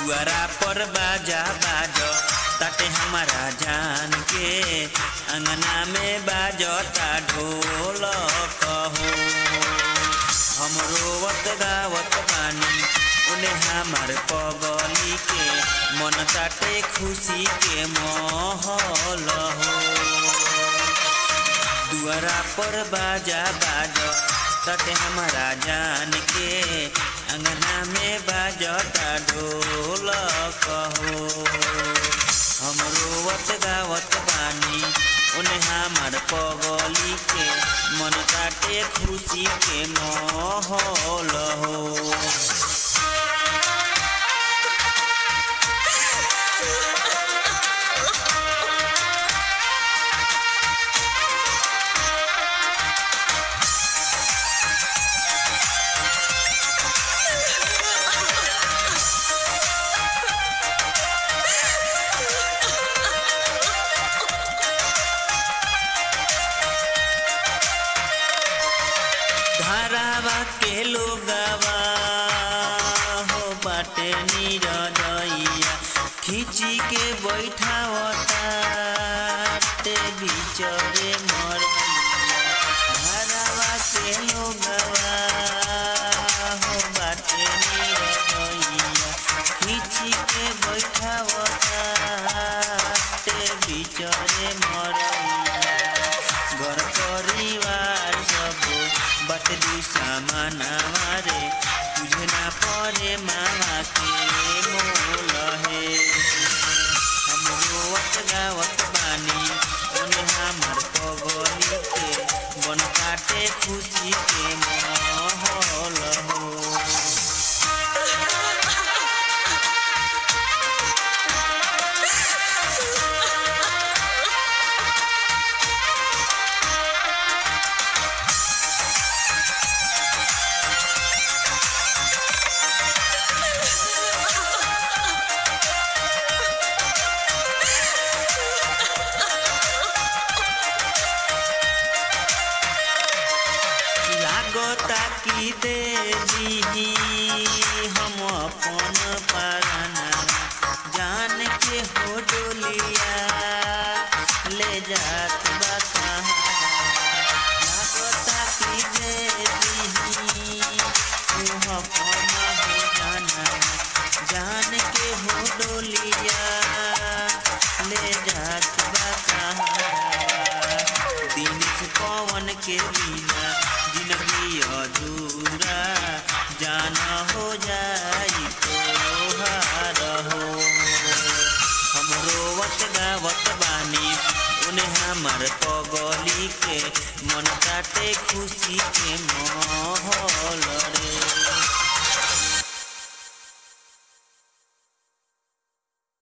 दुआरा पर बाजा बाजो ताटे हमारा जान के अंगना में बाजता ढोल कहो। हम रोवत गावत बानी उन्हें हमार पगली के मन ताटे खुशी के माहौल हो। दुआरा पर बाजा बाजो ताटे हमारा जान के अंगना में बाजता ढोल कहो। हम रोवत गावत बानी उन्हें हमार पगली के मन काटे खुशी के माहौल हो। धारावा के लोगवा हो बाटे निरदैया खींची के बैठावता ते बिचरे मरैया। धारावा के लोगवा हो बाटे निरदैया खींची के बैठावता ते बिचरे मरैया। घर परिवार सब बट दुश्मनवा रे तुझे ना पड़े मामा के मोल है। हम रोवत गावत बानी उन्हें हमार पगली के बन काटे खुशी के माहौल हो। लागता की दे दी हम अपन पराना जान के हो डोलिया ले जात बा कहाँ। लागता की दे दी तू अपन हो जाना जान के हो डोलिया ले जात बा कहाँ। दिन पवन के बिना जिंदगी अधूरा जाना हो जाई तोहार हो। हम रोवत गावत बानी उन्हें हमार पगली के मन काटे खुशी के माहौल रे।